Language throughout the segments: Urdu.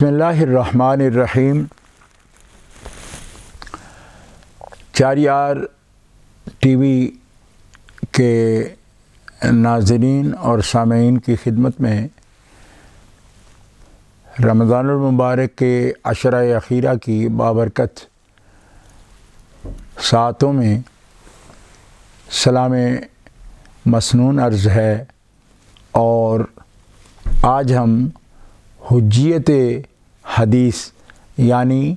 بسم اللہ الرحمن الرحیم۔ چاریار ٹی وی کے ناظرین اور سامعین کی خدمت میں رمضان المبارک کے عشرہ اخیرہ کی بابرکت ساعتوں میں سلام مسنون عرض ہے، اور آج ہم حجیت حدیث یعنی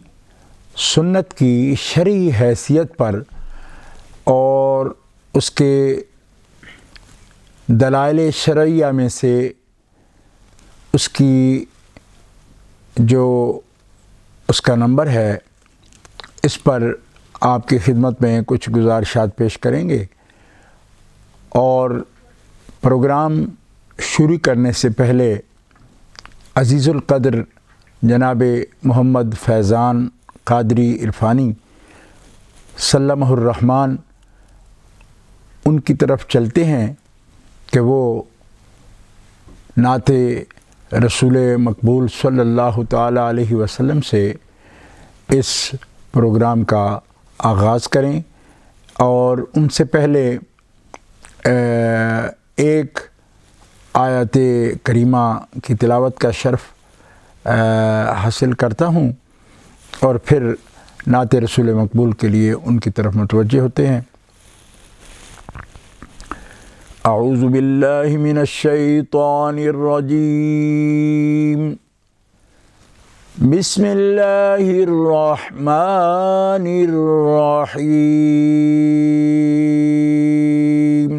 سنت کی شرعی حیثیت پر اور اس کے دلائل شرعیہ میں سے اس کی جو اس کا نمبر ہے، اس پر آپ کی خدمت میں کچھ گزارشات پیش کریں گے۔ اور پروگرام شروع کرنے سے پہلے عزیز القدر جناب محمد فیضان قادری عرفانی سلمہ الرحمن ان کی طرف چلتے ہیں کہ وہ نعت رسول مقبول صلی اللہ تعالی علیہ وسلم سے اس پروگرام کا آغاز کریں، اور ان سے پہلے ایک آیت کریمہ کی تلاوت کا شرف حاصل کرتا ہوں، اور پھر نعت رسول مقبول کے لیے ان کی طرف متوجہ ہوتے ہیں۔ اعوذ باللہ من الشیطان الرجیم، بسم اللہ الرحمن الرحیم۔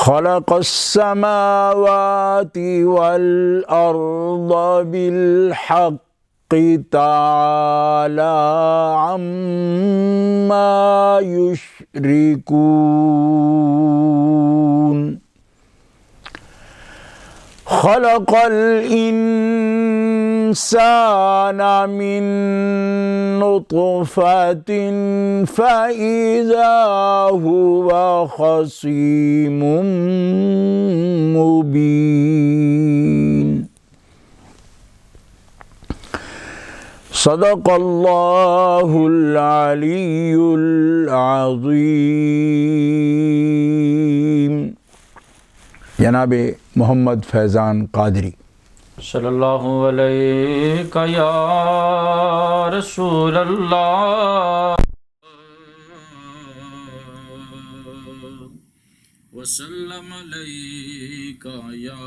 خلق السماوات والأرض بالحق تعالى عما يشركون۔ خلق الإنسان من نطفة فإذا هو خصيم مبين۔ صدق اللہ العلی العظیم۔ جناب محمد فیضان قادری۔ صلی اللہ علیہ یا رسول اللہ وسلم علیک یا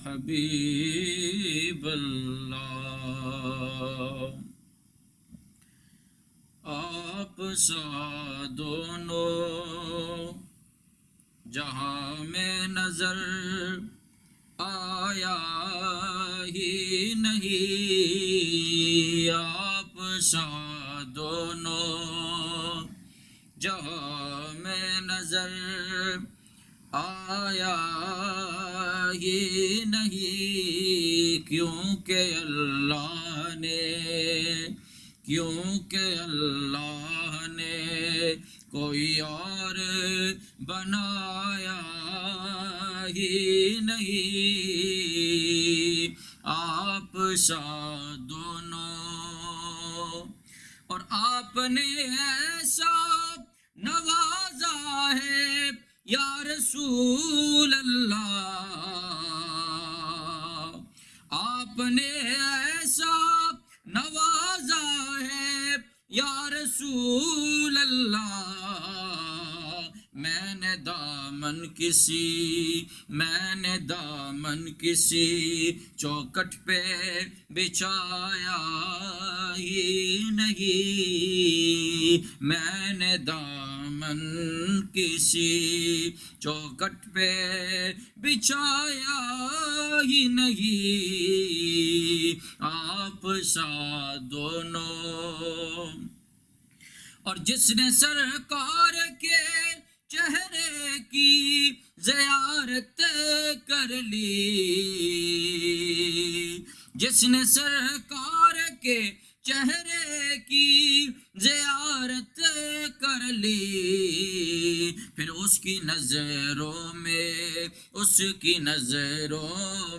حبیب اللہ۔ آپ سا دونوں جہاں میں نظر آیا ہی نہیں، آپ سا دونوں جہاں میں نظر آیا ہی نہیں، کیونکہ اللہ نے کوئی اور بنایا ہی نہیں، آپ سا دونوں۔ اور آپ نے ایسا نوازا ہے یا رسول اللہ، آپ نے ایسا نوازا ہے یا رسول اللہ، میں نے دامن کسی چوکٹ پہ بچھایا ہی نہیں، میں نے دامن کسی چوکٹ پہ بچھایا ہی نہیں، آپ سا دونوں۔ اور جس نے سرکار کے چہرے کی زیارت کر لی، جس نے سرکار کے چہرے کی زیارت کر لی، پھر اس کی نظروں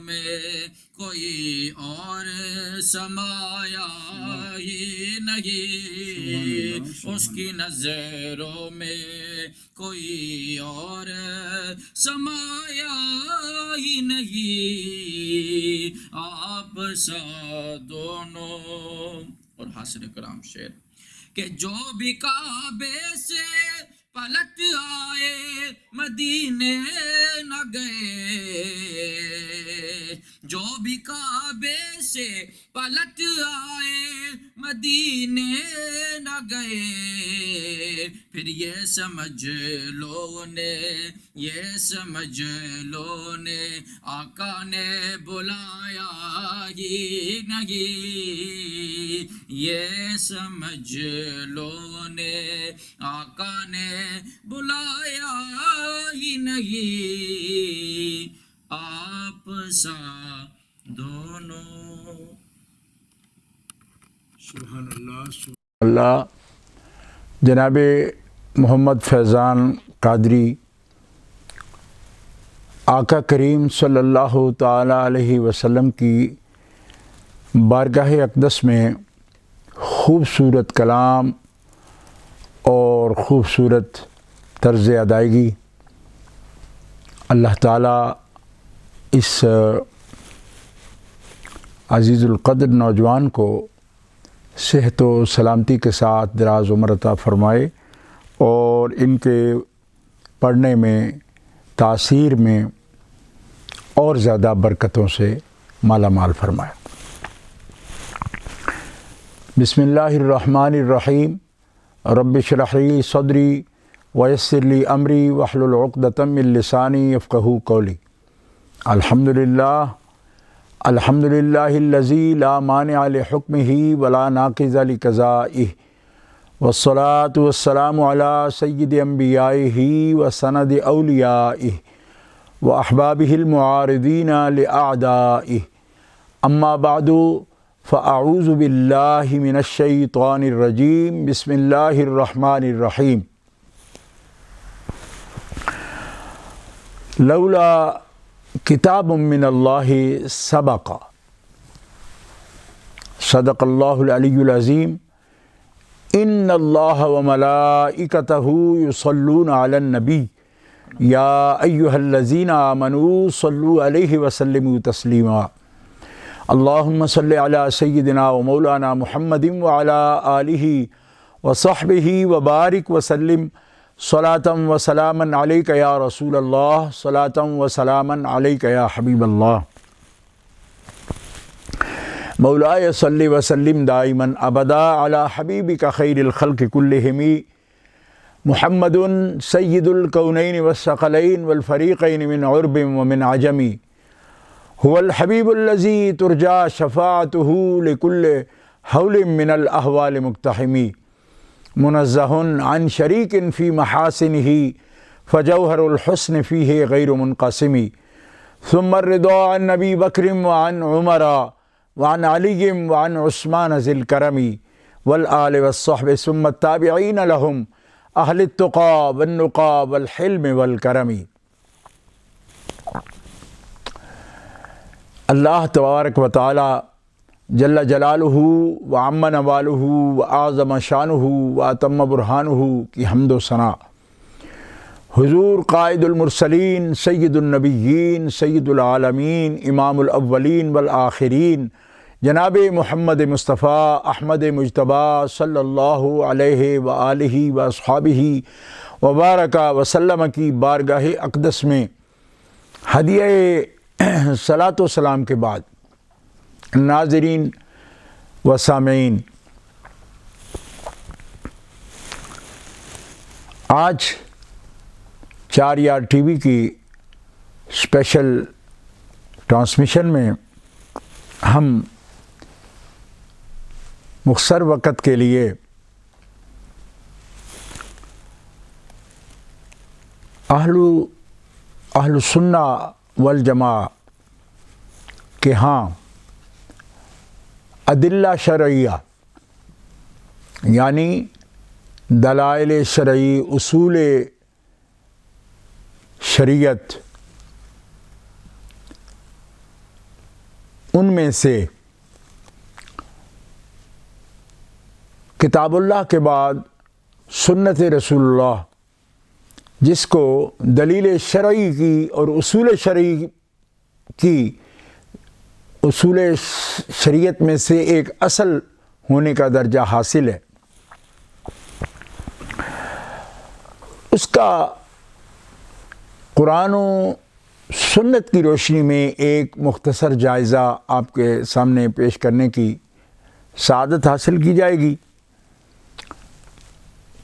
میں کوئی اور سمایا ہی نہیں، اس کی نظروں میں کوئی اور سمایا ہی نہیں، آپ سا دونوں۔ اور حاصل کرام شعر کہ جو بھی کعبے سے پلٹ آئے مدینے نہ گئے، جو بھی کعبے سے پلٹ آئے مدینے نہ گئے، پھر یہ سمجھ لو نے آقا نے بلایا ہی نہیں، یہ سمجھ لو نے آقا نے بلایا ہی نہیں، آپ سا دونوں۔ سبحان اللہ۔ جناب محمد فیضان قادری آقا کریم صلی اللہ تعالی علیہ وسلم کی بارگاہ اقدس میں خوبصورت کلام اور خوبصورت طرز ادائیگی، اللہ تعالیٰ اس عزیز القدر نوجوان کو صحت و سلامتی کے ساتھ دراز عمر عطا فرمائے اور ان کے پڑھنے میں، تاثیر میں اور زیادہ برکتوں سے مالا مال فرمائے۔ بسم اللہ الرحمن الرحیم، رب اشرح لی صدری ویسر لی امری واحلل عقدۃ من لسانی یفقہوا قولی۔ الحمد للہ الذی لا مانع لحکمہ ولا ناقض لقضائہ، والصلاة والسلام علی سید انبیائہ وسند اولیائہ واحبابہ المعارضین لاعدائہ، اما بعد فاعوذ باللہ من الشیطان الرجیم، بسم اللہ الرحمن الرحیم۔ لولا کتاب من اللہ سبق، صدق اللہ العلی العظیم۔ ان اللہ وملائکتہ یصلون علی النبی یا ایہا الذین آمنوا صلوا علیہ وسلموا تسلیما۔ اللہم صلی علی سیدنا و مولانا محمد وعلی آلہ وصحبہ وبارک وسلم، صلاۃ و سلاما علیک یا رسول اللہ، صلاۃ و سلاما علیک یا حبیب اللہ۔ مولاي صل وسلم دائما ابدا علی حبیبک خیر الخلق کلہم، محمد سید الکونین والثقلین والفریقین من عرب ومن عجم، هو الحبیب الذی ترجى شفاعته لكل حول من الاحوال مقتحم، منزہ عن شریک فی محاسنہ فجوہر الحسن فیہ غیر منقسم، ثم الرضا عن نبی بکر وعن عمر وعن علی وعن عثمان ذی الکرم والآل والصحب ثم التابعین لهم اہل التقى والنقى والحلم والکرم۔ اللہ تبارک و تعالی جل جلالہ وعم نوالہ وأعظم شانہ وأتم برہانہ کی حمد و ثنا حضور قائد المرسلین، سید النبیین، سید العالمین، امام الاولین والآخرین، جناب محمد مصطفیٰ احمد مجتبیٰ صلی اللہ علیہ وآلہ واصحابہ وبارک وسلم کی بارگاہ اقدس میں ہدیہ صلاۃ و سلام کے بعد، ناظرین و سامعین، آج 4 یار ٹی وی کی اسپیشل ٹرانسمیشن میں ہم مختصر وقت کے لیے اہل سنہ والجماع کے ہاں ادلہ شرعیہ یعنی دلائل شرعی، اصول شریعت، ان میں سے کتاب اللہ کے بعد سنت رسول اللہ، جس کو دلیل شرعی کی اور اصول شرعی کی، اصول شریعت میں سے ایک اصل ہونے کا درجہ حاصل ہے، اس کا قرآن و سنت کی روشنی میں ایک مختصر جائزہ آپ کے سامنے پیش کرنے کی سعادت حاصل کی جائے گی۔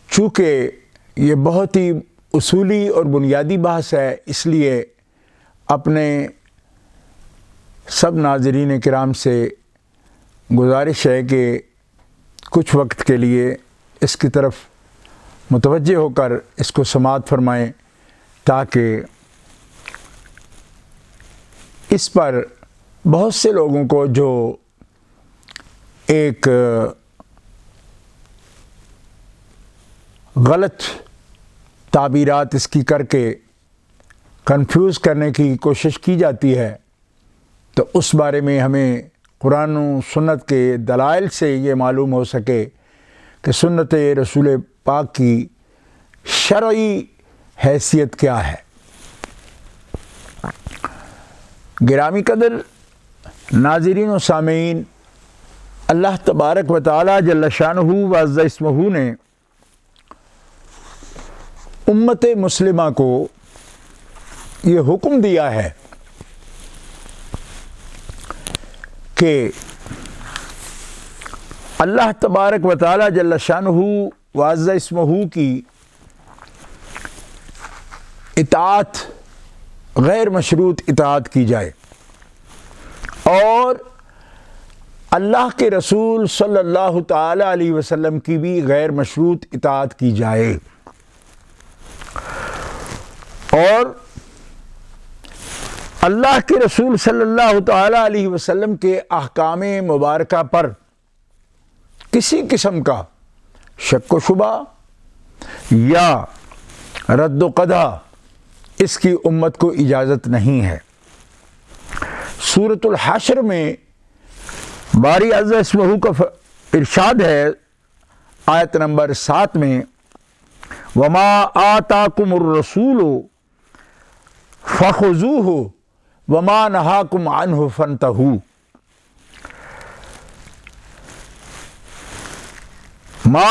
چونکہ یہ بہت ہی اصولی اور بنیادی بحث ہے، اس لیے اپنے سب ناظرین کرام سے گزارش ہے کہ کچھ وقت کے لیے اس کی طرف متوجہ ہو کر اس کو سماعت فرمائیں، تاکہ اس پر بہت سے لوگوں کو جو ایک غلط تعبیرات اس کی کر کے کنفیوز کرنے کی کوشش کی جاتی ہے، تو اس بارے میں ہمیں قرآن و سنت کے دلائل سے یہ معلوم ہو سکے کہ سنت رسول پاک کی شرعی حیثیت کیا ہے۔ گرامی قدر ناظرین و سامعین، اللہ تبارک و تعالی جل شانہ و عز اسمہ نے امت مسلمہ کو یہ حکم دیا ہے کہ اللہ تبارک و تعالی جل شانہ و عز اسمہ کی اطاعت، غیر مشروط اطاعت کی جائے، اور اللہ کے رسول صلی اللہ تعالی علیہ وسلم کی بھی غیر مشروط اطاعت کی جائے، اور اللہ کے رسول صلی اللہ تعالی علیہ وسلم کے احکام مبارکہ پر کسی قسم کا شک و شبہ یا رد و قدح اس کی امت کو اجازت نہیں ہے۔ سورۃ الحشر میں باری عز اسمہ کا ارشاد ہے، آیت نمبر 7 میں، وما آتاکم الرسول فخذوہ وما نہاکم عنہ فانتہوا۔ ما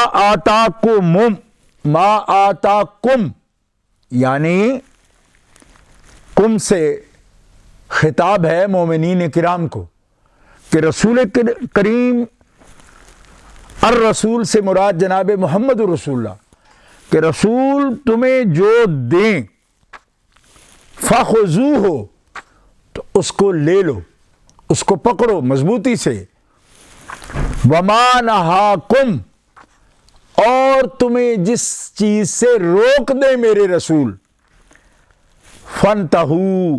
آتاکم یعنی کم سے خطاب ہے مومنین کرام کو، کہ رسول کریم، الرسول سے مراد جناب محمد رسول اللہ، کہ رسول تمہیں جو دیں فخذوہ تو اس کو لے لو، اس کو پکڑو مضبوطی سے، وما نہاکم اور تمہیں جس چیز سے روک دیں میرے رسول، فانتہوا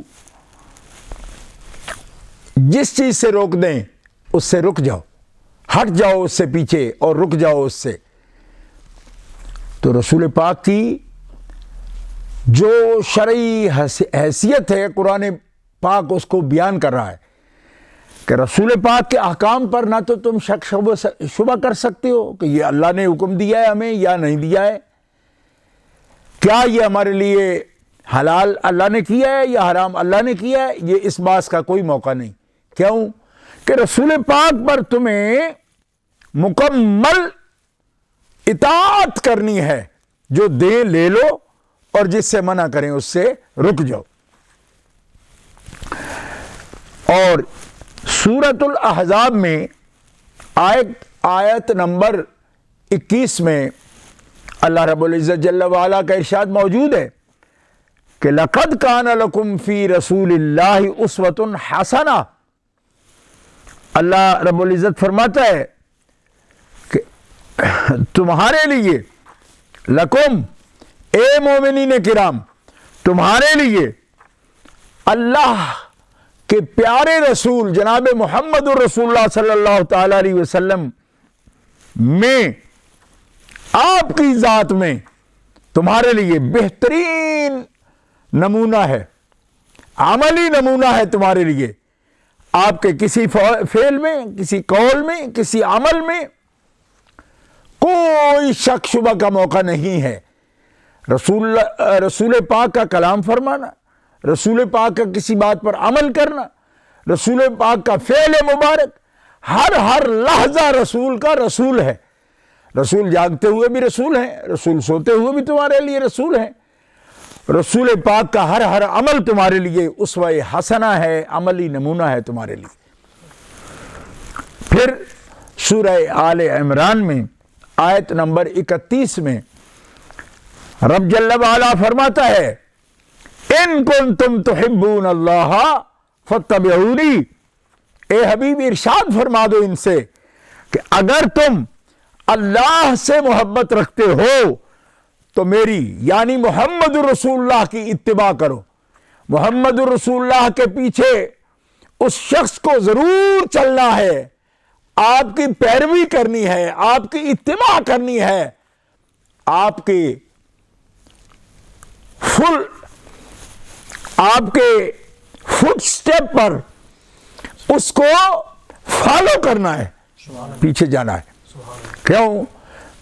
جس چیز سے روک دیں اس سے رک جاؤ، ہٹ جاؤ اس سے پیچھے اور رک جاؤ اس سے۔ تو رسول پاک کی جو شرعی حیثیت ہے، قرآن پاک اس کو بیان کر رہا ہے کہ رسول پاک کے احکام پر نہ تو تم شک شبہ کر سکتے ہو کہ یہ اللہ نے حکم دیا ہے ہمیں یا نہیں دیا ہے، کیا یہ ہمارے لیے حلال اللہ نے کیا ہے یا حرام اللہ نے کیا ہے، یہ اس بات کا کوئی موقع نہیں۔ کیوں کہ رسول پاک پر تمہیں مکمل اطاعت کرنی ہے، جو دیں لے لو اور جس سے منع کریں اس سے رک جاؤ۔ اور سورۃ الاحزاب میں آیت نمبر 21 میں اللہ رب العزت جل وعلا کا ارشاد موجود ہے کہ لَقَدْ كَانَ لَكُمْ فِي رَسُولِ اللَّهِ أُسْوَةٌ حَسَنَةٌ۔ اللہ رب العزت فرماتا ہے کہ تمہارے لیے، لکم اے مومنین کرام، تمہارے لیے اللہ کے پیارے رسول جناب محمد الرسول اللہ صلی اللہ تعالی علیہ وسلم میں، آپ کی ذات میں تمہارے لیے بہترین نمونہ ہے، عملی نمونہ ہے تمہارے لیے. آپ کے کسی فعل میں، کسی قول میں، کسی عمل میں کوئی شک شبہ کا موقع نہیں ہے. رسول پاک کا کلام فرمانا، رسول پاک کا کسی بات پر عمل کرنا، رسول پاک کا فعل مبارک، ہر لحظہ رسول کا رسول ہے. رسول جاگتے ہوئے بھی رسول ہیں، رسول سوتے ہوئے بھی تمہارے لیے رسول ہیں. رسول پاک کا ہر عمل تمہارے لیے اسوہ حسنہ ہے، عملی نمونہ ہے تمہارے لیے. پھر سورہ آل عمران میں آیت نمبر 31 میں رب جل وعلا فرماتا ہے ان کنتم تحبون اللہ فاتبعونی. اے حبیب ارشاد فرما دو ان سے کہ اگر تم اللہ سے محبت رکھتے ہو تو میری یعنی محمد رسول اللہ کی اتباع کرو. محمد رسول اللہ کے پیچھے اس شخص کو ضرور چلنا ہے، آپ کی پیروی کرنی ہے، آپ کی اتباع کرنی ہے، آپ کے فٹ سٹیپ پر اس کو فالو کرنا ہے، پیچھے جانا ہے. کیوں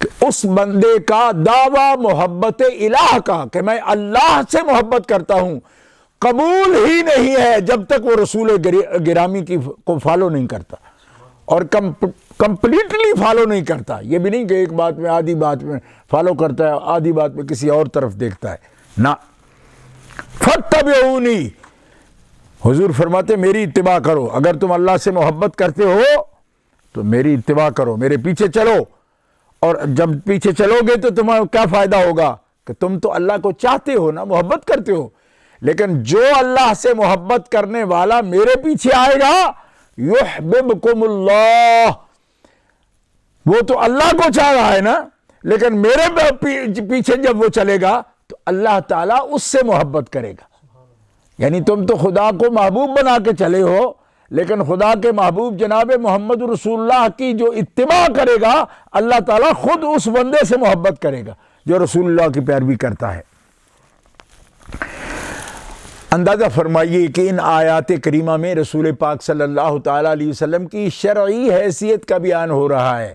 کہ اس بندے کا دعویٰ محبت الہ کا کہ میں اللہ سے محبت کرتا ہوں قبول ہی نہیں ہے جب تک وہ رسول گرامی کو فالو نہیں کرتا اور کمپلیٹلی فالو نہیں کرتا. یہ بھی نہیں کہ ایک بات میں آدھی بات میں فالو کرتا ہے، آدھی بات میں کسی اور طرف دیکھتا ہے. نہ فاتبعونی، حضور فرماتے میری اتباع کرو. اگر تم اللہ سے محبت کرتے ہو تو میری اتباع کرو، میرے پیچھے چلو. اور جب پیچھے چلو گے تو تمہیں کیا فائدہ ہوگا کہ تم تو اللہ کو چاہتے ہو نا، محبت کرتے ہو. لیکن جو اللہ سے محبت کرنے والا میرے پیچھے آئے گا یحببکم اللہ، وہ تو اللہ کو چاہ رہا ہے نا، لیکن میرے پیچھے جب وہ چلے گا تو اللہ تعالیٰ اس سے محبت کرے گا. یعنی تم تو خدا کو محبوب بنا کے چلے ہو، لیکن خدا کے محبوب جناب محمد رسول اللہ کی جو اتباع کرے گا اللہ تعالیٰ خود اس بندے سے محبت کرے گا جو رسول اللہ کی پیروی کرتا ہے. اندازہ فرمائیے کہ ان آیات کریمہ میں رسول پاک صلی اللہ تعالیٰ علیہ وسلم کی شرعی حیثیت کا بیان ہو رہا ہے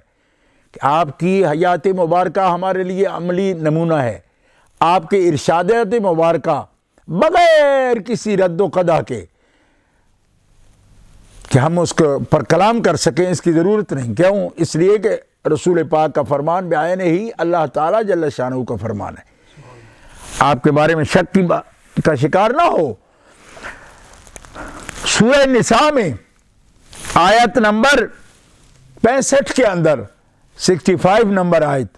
کہ آپ کی حیات مبارکہ ہمارے لیے عملی نمونہ ہے. آپ کے ارشادات مبارکہ بغیر کسی رد و قدا کے کہ ہم اس پر کلام کر سکیں اس کی ضرورت نہیں. کیوں؟ اس لیے کہ رسول پاک کا فرمان بعین ہی اللہ تعالیٰ جل شانہ کا فرمان ہے. آپ کے بارے میں شک کا شکار نہ ہو. سورہ نساء میں آیت نمبر 65 کے اندر 65 نمبر آیت،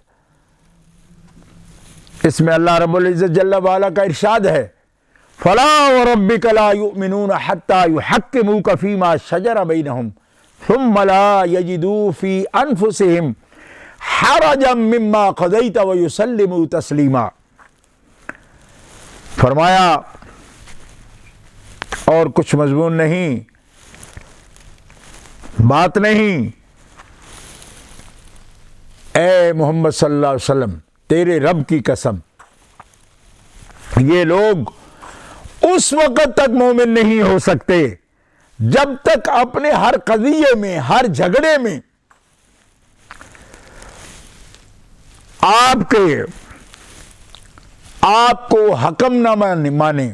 اس میں اللہ رب العزت جل وعلا کا ارشاد ہے فَلَا وَرَبِّكَ لَا يُؤْمِنُونَ حَتَّى يُحَكِّمُوكَ فِي مَا شَجَرَ بَيْنَهُمْ ثُمَّ لَا يَجِدُوا فِي أَنفُسِهِمْ حَرَجًا مِّمَّا قَضَيْتَ وَيُسَلِّمُوا تَسْلِيمًا. فرمایا اور کچھ مضمون نہیں، بات نہیں، اے محمد صلی اللہ علیہ وسلم تیرے رب کی قسم یہ لوگ اس وقت تک مومن نہیں ہو سکتے جب تک اپنے ہر قضیے میں، ہر جھگڑے میں آپ کو حکم نہ مانے،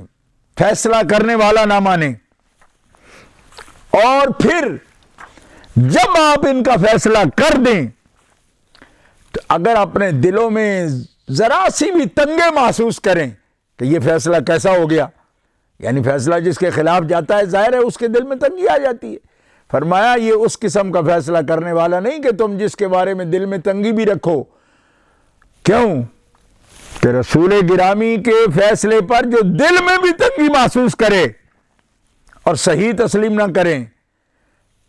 فیصلہ کرنے والا نہ مانے. اور پھر جب آپ ان کا فیصلہ کر دیں تو اگر اپنے دلوں میں ذرا سی بھی تنگے محسوس کریں کہ یہ فیصلہ کیسا ہو گیا، یعنی فیصلہ جس کے خلاف جاتا ہے ظاہر ہے اس کے دل میں تنگی آ جاتی ہے. فرمایا یہ اس قسم کا فیصلہ کرنے والا نہیں کہ تم جس کے بارے میں دل میں تنگی بھی رکھو. کیوں کہ رسول گرامی کے فیصلے پر جو دل میں بھی تنگی محسوس کرے اور صحیح تسلیم نہ کریں،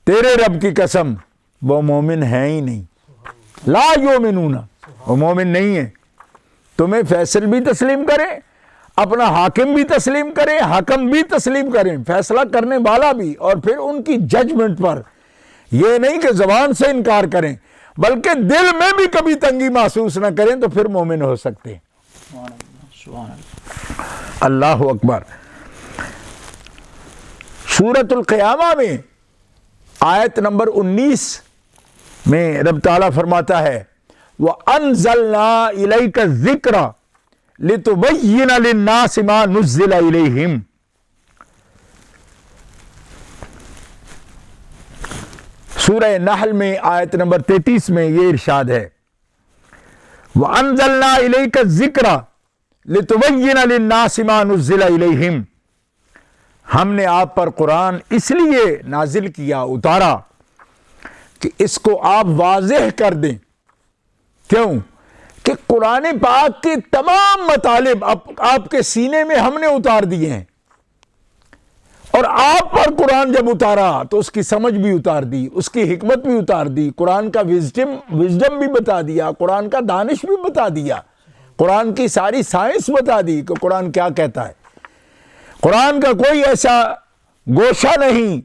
تیرے رب کی قسم وہ مومن ہے ہی نہیں. لا یؤمنون، وہ مومن نہیں ہے. تمہیں فیصل بھی تسلیم کریں، اپنا حاکم بھی تسلیم کریں، حاکم بھی تسلیم کریں، فیصلہ کرنے والا بھی، اور پھر ان کی ججمنٹ پر یہ نہیں کہ زبان سے انکار کریں بلکہ دل میں بھی کبھی تنگی محسوس نہ کریں تو پھر مومن ہو سکتے ہیں. اللہ اکبر۔ سورۃ القیامہ میں آیت نمبر 19 میں رب تعالیٰ فرماتا ہے وَأَنزَلْنَا إِلَيْكَ الذِّكْرَ لِتُبَيِّنَ لِلنَّاسِ مَا نُزِّلَ إِلَيْهِمْ۔ سورہ نحل میں آیت نمبر 33 میں یہ ارشاد ہے وَأَنزَلْنَا إِلَيْكَ الذِّكْرَ لِتُبَيِّنَ لِلنَّاسِ مَا نُزِّلَ إِلَيْهِمْ۔ ہم نے آپ پر قرآن اس لیے نازل کیا، اتارا کہ اس کو آپ واضح کر دیں۔ کیوں؟ کہ قرآن پاک کے تمام مطالب آپ کے سینے میں ہم نے اتار دیے ہیں، اور آپ پر قرآن جب اتارا تو اس کی سمجھ بھی اتار دی، اس کی حکمت بھی اتار دی، قرآن کا وزڈم بھی بتا دیا، قرآن کا دانش بھی بتا دیا، قرآن کی ساری سائنس بتا دی کہ قرآن کیا کہتا ہے۔ قرآن کا کوئی ایسا گوشہ نہیں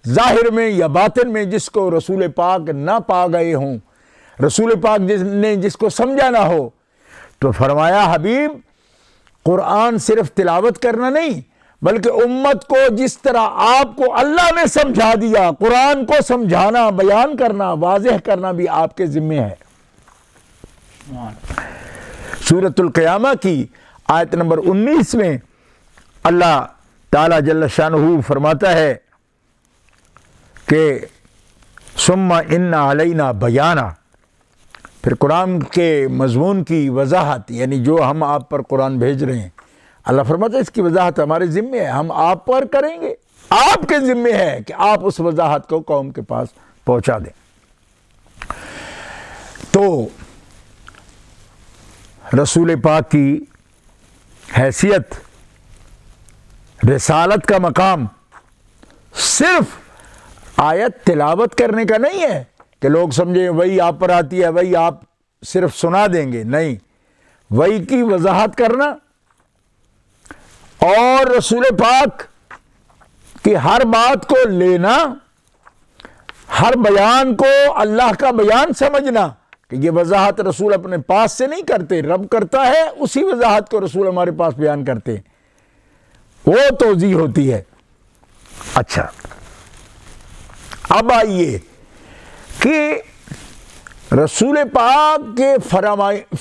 ظاہر میں یا باطن میں جس کو رسول پاک نہ پا گئے ہوں، رسول پاک نے جس کو سمجھا نہ ہو۔ تو فرمایا حبیب قرآن صرف تلاوت کرنا نہیں، بلکہ امت کو جس طرح آپ کو اللہ نے سمجھا دیا، قرآن کو سمجھانا، بیان کرنا، واضح کرنا بھی آپ کے ذمہ ہے۔ سورۃ القیامہ کی آیت نمبر 19 میں اللہ تعالیٰ جل شانہ فرماتا ہے کہ ثم ان علینا بیانا، پھر قرآن کے مضمون کی وضاحت، یعنی جو ہم آپ پر قرآن بھیج رہے ہیں، اللہ فرماتا ہے اس کی وضاحت ہمارے ذمہ ہے، ہم آپ پر کریں گے، آپ کے ذمہ ہے کہ آپ اس وضاحت کو قوم کے پاس پہنچا دیں۔ تو رسول پاک کی حیثیت، رسالت کا مقام صرف آیت تلاوت کرنے کا نہیں ہے کہ لوگ سمجھیں وہی آپ پر آتی ہے، وہی آپ صرف سنا دیں گے، نہیں، وہی کی وضاحت کرنا اور رسول پاک کی ہر بات کو لینا، ہر بیان کو اللہ کا بیان سمجھنا کہ یہ وضاحت رسول اپنے پاس سے نہیں کرتے، رب کرتا ہے، اسی وضاحت کو رسول ہمارے پاس بیان کرتے ہیں، وہ توضیح ہوتی ہے۔ اچھا، اب آئیے کہ رسول پاک کے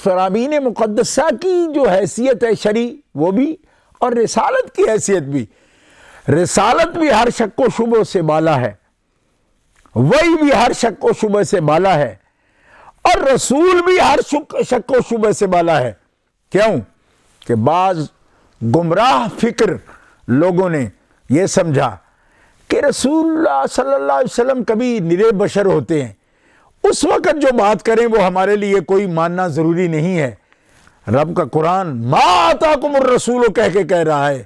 فرامین مقدسہ کی جو حیثیت ہے شرعی، وہ بھی، اور رسالت کی حیثیت بھی، رسالت بھی ہر شک و شبہ سے بالا ہے، وہی بھی ہر شک و شبہ سے بالا ہے، اور رسول بھی ہر شک و شبہ سے بالا ہے۔ کیوں؟ کہ بعض گمراہ فکر لوگوں نے یہ سمجھا کہ رسول اللہ صلی اللہ علیہ وسلم کبھی نرے بشر ہوتے ہیں، اس وقت جو بات کریں وہ ہمارے لیے کوئی ماننا ضروری نہیں ہے۔ رب کا قرآن ما آتاکم الرسول کہہ رہا ہے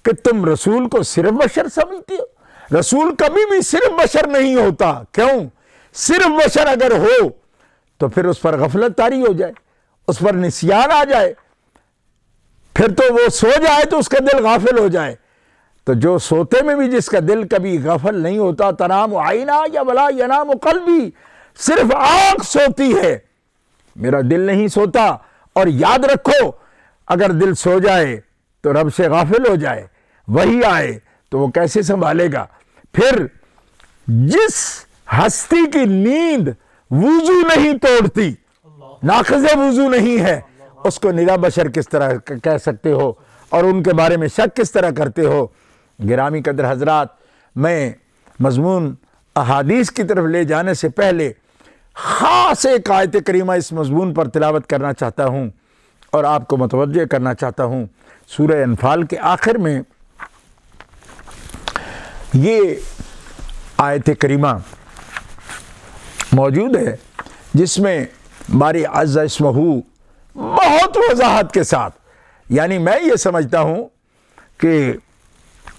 کہ تم رسول کو صرف بشر سمجھتے ہو، رسول کبھی بھی صرف بشر نہیں ہوتا۔ کیوں؟ صرف بشر اگر ہو تو پھر اس پر غفلت طاری ہو جائے، اس پر نسیان آ جائے، پھر تو وہ سو جائے تو اس کا دل غافل ہو جائے۔ تو جو سوتے میں بھی جس کا دل کبھی غفل نہیں ہوتا، تنام عینا یا ولا ینام قلبی، صرف آنکھ سوتی ہے، میرا دل نہیں سوتا۔ اور یاد رکھو اگر دل سو جائے تو رب سے غافل ہو جائے، وہی آئے تو وہ کیسے سنبھالے گا؟ پھر جس ہستی کی نیند وضو نہیں توڑتی، ناقض وضو نہیں ہے، اس کو نرا بشر کس طرح کہہ سکتے ہو اور ان کے بارے میں شک کس طرح کرتے ہو؟ گرامی قدر حضرات، میں مضمون احادیث کی طرف لے جانے سے پہلے خاص ایک آیت کریمہ اس مضمون پر تلاوت کرنا چاہتا ہوں اور آپ کو متوجہ کرنا چاہتا ہوں۔ سورہ انفال کے آخر میں یہ آیت کریمہ موجود ہے جس میں باری عز اسمہ بہت وضاحت کے ساتھ، یعنی میں یہ سمجھتا ہوں کہ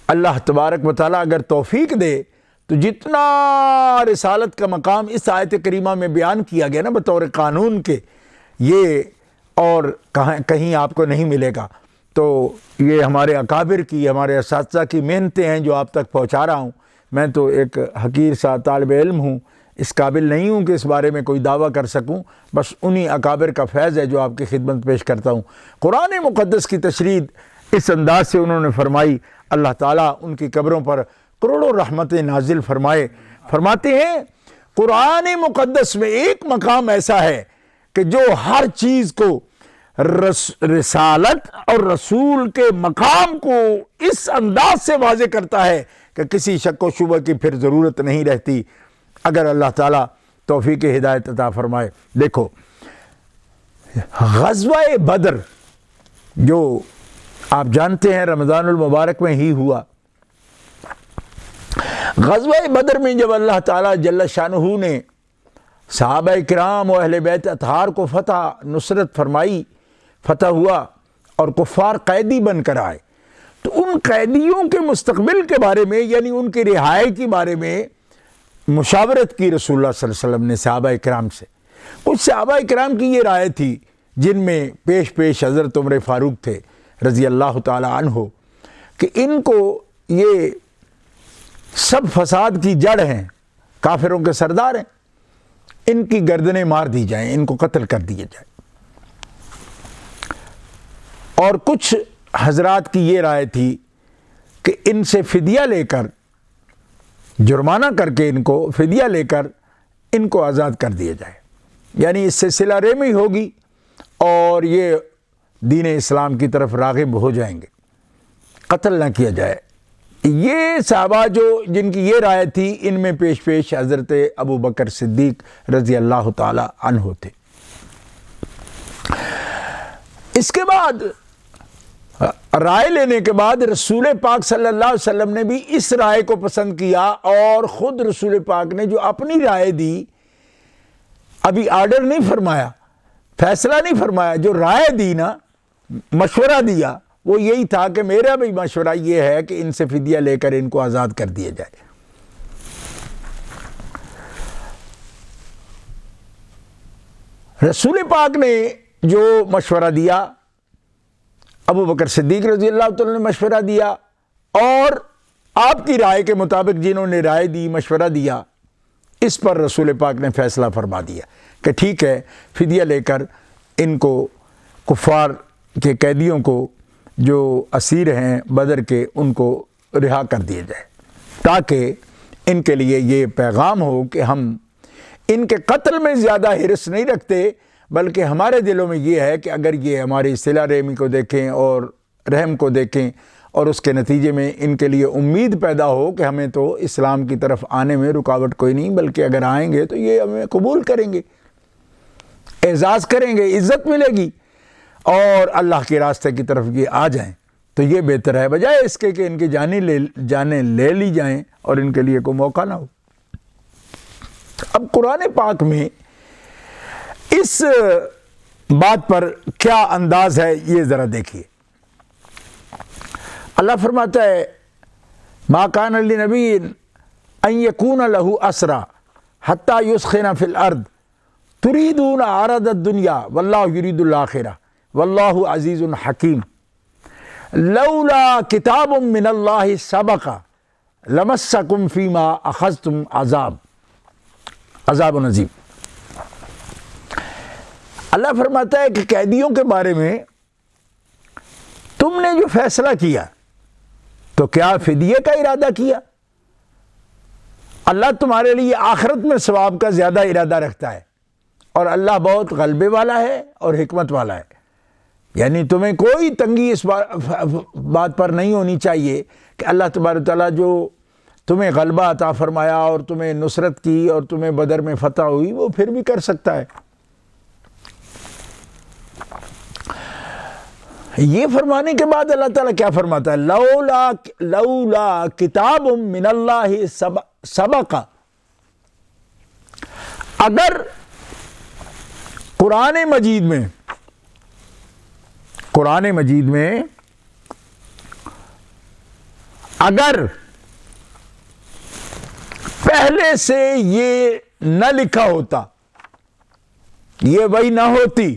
اللہ تبارک و تعالیٰ اگر توفیق دے تو جتنا رسالت کا مقام اس آیت کریمہ میں بیان کیا گیا نا بطور قانون کے، یہ اور کہیں آپ کو نہیں ملے گا۔ تو یہ ہمارے اکابر کی، ہمارے اساتذہ کی محنتیں ہیں جو آپ تک پہنچا رہا ہوں۔ میں تو ایک حقیر سا طالب علم ہوں، اس قابل نہیں ہوں کہ اس بارے میں کوئی دعویٰ کر سکوں، بس انہی اکابر کا فیض ہے جو آپ کی خدمت پیش کرتا ہوں۔ قرآن مقدس کی تشریح اس انداز سے انہوں نے فرمائی، اللہ تعالیٰ ان کی قبروں پر کروڑوں رحمتیں نازل فرمائے۔ فرماتے ہیں قرآن مقدس میں ایک مقام ایسا ہے کہ جو ہر چیز کو رسالت اور رسول کے مقام کو اس انداز سے واضح کرتا ہے کہ کسی شک و شبہ کی پھر ضرورت نہیں رہتی اگر اللہ تعالیٰ توفیق ہدایت عطا فرمائے۔ دیکھو غزوہ بدر جو آپ جانتے ہیں رمضان المبارک میں ہی ہوا، غزوہ بدر میں جب اللہ تعالیٰ جل شانہ نے صحابہ کرام و اہل بیت اطہار کو فتح نصرت فرمائی، فتح ہوا اور کفار قیدی بن کر آئے، تو ان قیدیوں کے مستقبل کے بارے میں یعنی ان کی رہائی کے بارے میں مشاورت کی رسول اللہ صلی اللہ علیہ وسلم نے صحابہ کرام سے۔ کچھ صحابہ کرام کی یہ رائے تھی جن میں پیش حضرت عمر فاروق تھے رضی اللہ تعالی عنہ کہ ان کو یہ سب فساد کی جڑ ہیں، کافروں کے سردار ہیں، ان کی گردنیں مار دی جائیں، ان کو قتل کر دیا جائے۔ اور کچھ حضرات کی یہ رائے تھی کہ ان سے فدیہ لے کر، جرمانہ کر کے ان کو فدیہ لے کر ان کو آزاد کر دیا جائے، یعنی اس سے صلہ رحمی ہوگی اور یہ دین اسلام کی طرف راغب ہو جائیں گے، قتل نہ کیا جائے۔ یہ صحابہ جن کی یہ رائے تھی، ان میں پیش حضرت ابو بکر صدیق رضی اللہ تعالی عنہ تھے۔ اس کے بعد رائے لینے کے بعد رسول پاک صلی اللہ علیہ وسلم نے بھی اس رائے کو پسند کیا، اور خود رسول پاک نے جو اپنی رائے دی، ابھی آرڈر نہیں فرمایا، فیصلہ نہیں فرمایا، جو رائے دی نا، مشورہ دیا، وہ یہی تھا کہ میرا بھی مشورہ یہ ہے کہ ان سے فدیہ لے کر ان کو آزاد کر دیا جائے۔ رسول پاک نے جو مشورہ دیا، ابو بکر صدیق رضی اللہ تعالیٰ نے مشورہ دیا، اور آپ کی رائے کے مطابق جنہوں نے رائے دی، مشورہ دیا، اس پر رسول پاک نے فیصلہ فرما دیا کہ ٹھیک ہے، فدیہ لے کر ان کو، کفار کے قیدیوں کو جو اسیر ہیں بدر کے، ان کو رہا کر دیا جائے، تاکہ ان کے لیے یہ پیغام ہو کہ ہم ان کے قتل میں زیادہ حرص نہیں رکھتے، بلکہ ہمارے دلوں میں یہ ہے کہ اگر یہ ہماری صلہ رحمی کو دیکھیں اور رحم کو دیکھیں، اور اس کے نتیجے میں ان کے لیے امید پیدا ہو کہ ہمیں تو اسلام کی طرف آنے میں رکاوٹ کوئی نہیں، بلکہ اگر آئیں گے تو یہ ہمیں قبول کریں گے، اعزاز کریں گے، عزت ملے گی، اور اللہ کے راستے کی طرف یہ آ جائیں، تو یہ بہتر ہے بجائے اس کے کہ ان کی جانیں لے لی جائیں اور ان کے لیے کوئی موقع نہ ہو۔ اب قرآن پاک میں اس بات پر کیا انداز ہے یہ ذرا دیکھیے۔ اللہ فرماتا ہے ما کان لنبی ان یکون لہ اسری حتی یثخن فی الارض تریدون عرض الدنیا واللہ یرید الآخرہ واللہ عزیز حکیم لولا کتاب من اللہ سبق لمسکم فیما اخذتم عذاب عظیم۔ اللہ فرماتا ہے کہ قیدیوں کے بارے میں تم نے جو فیصلہ کیا تو کیا فدیے کا ارادہ کیا؟ اللہ تمہارے لیے آخرت میں ثواب کا زیادہ ارادہ رکھتا ہے، اور اللہ بہت غلبے والا ہے اور حکمت والا ہے، یعنی تمہیں کوئی تنگی اس بات پر نہیں ہونی چاہیے کہ اللہ تبارک و تعالیٰ جو تمہیں غلبہ عطا فرمایا اور تمہیں نصرت کی اور تمہیں بدر میں فتح ہوئی، وہ پھر بھی کر سکتا ہے۔ یہ فرمانے کے بعد اللہ تعالیٰ کیا فرماتا ہے؟ لولا کتاب من اللہ سبق، اگر قرآن مجید میں اگر پہلے سے یہ نہ لکھا ہوتا، یہ وحی نہ ہوتی،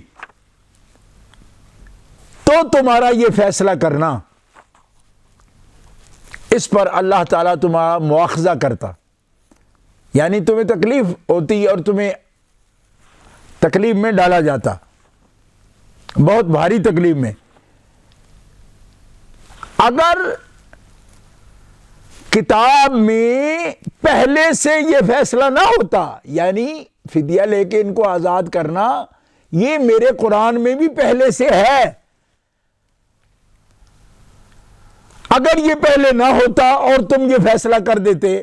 تو تمہارا یہ فیصلہ کرنا، اس پر اللہ تعالیٰ تمہارا مواخذہ کرتا، یعنی تمہیں تکلیف ہوتی اور تمہیں تکلیف میں ڈالا جاتا، بہت بھاری تکلیف میں، اگر کتاب میں پہلے سے یہ فیصلہ نہ ہوتا، یعنی فدیہ لے کے ان کو آزاد کرنا، یہ میرے قرآن میں بھی پہلے سے ہے، اگر یہ پہلے نہ ہوتا اور تم یہ فیصلہ کر دیتے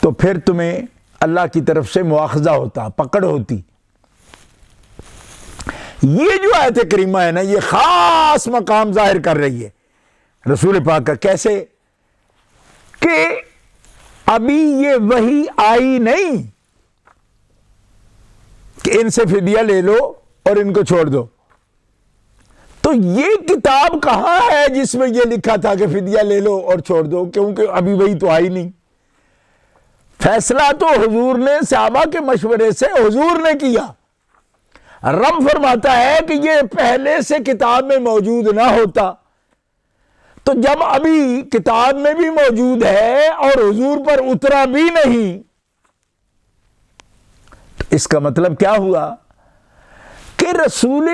تو پھر تمہیں اللہ کی طرف سے مواخذہ ہوتا، پکڑ ہوتی۔ یہ جو آیت کریمہ ہے نا، یہ خاص مقام ظاہر کر رہی ہے رسول پاک کا۔ کیسے کہ ابھی یہ وحی آئی نہیں کہ ان سے فدیہ لے لو اور ان کو چھوڑ دو، تو یہ کتاب کہاں ہے جس میں یہ لکھا تھا کہ فدیہ لے لو اور چھوڑ دو، کیونکہ ابھی وہی تو آئی نہیں۔ فیصلہ تو حضور نے صحابہ کے مشورے سے حضور نے کیا۔ رب فرماتا ہے کہ یہ پہلے سے کتاب میں موجود نہ ہوتا، تو جب ابھی کتاب میں بھی موجود ہے اور حضور پر اترا بھی نہیں، تو اس کا مطلب کیا ہوا کہ رسول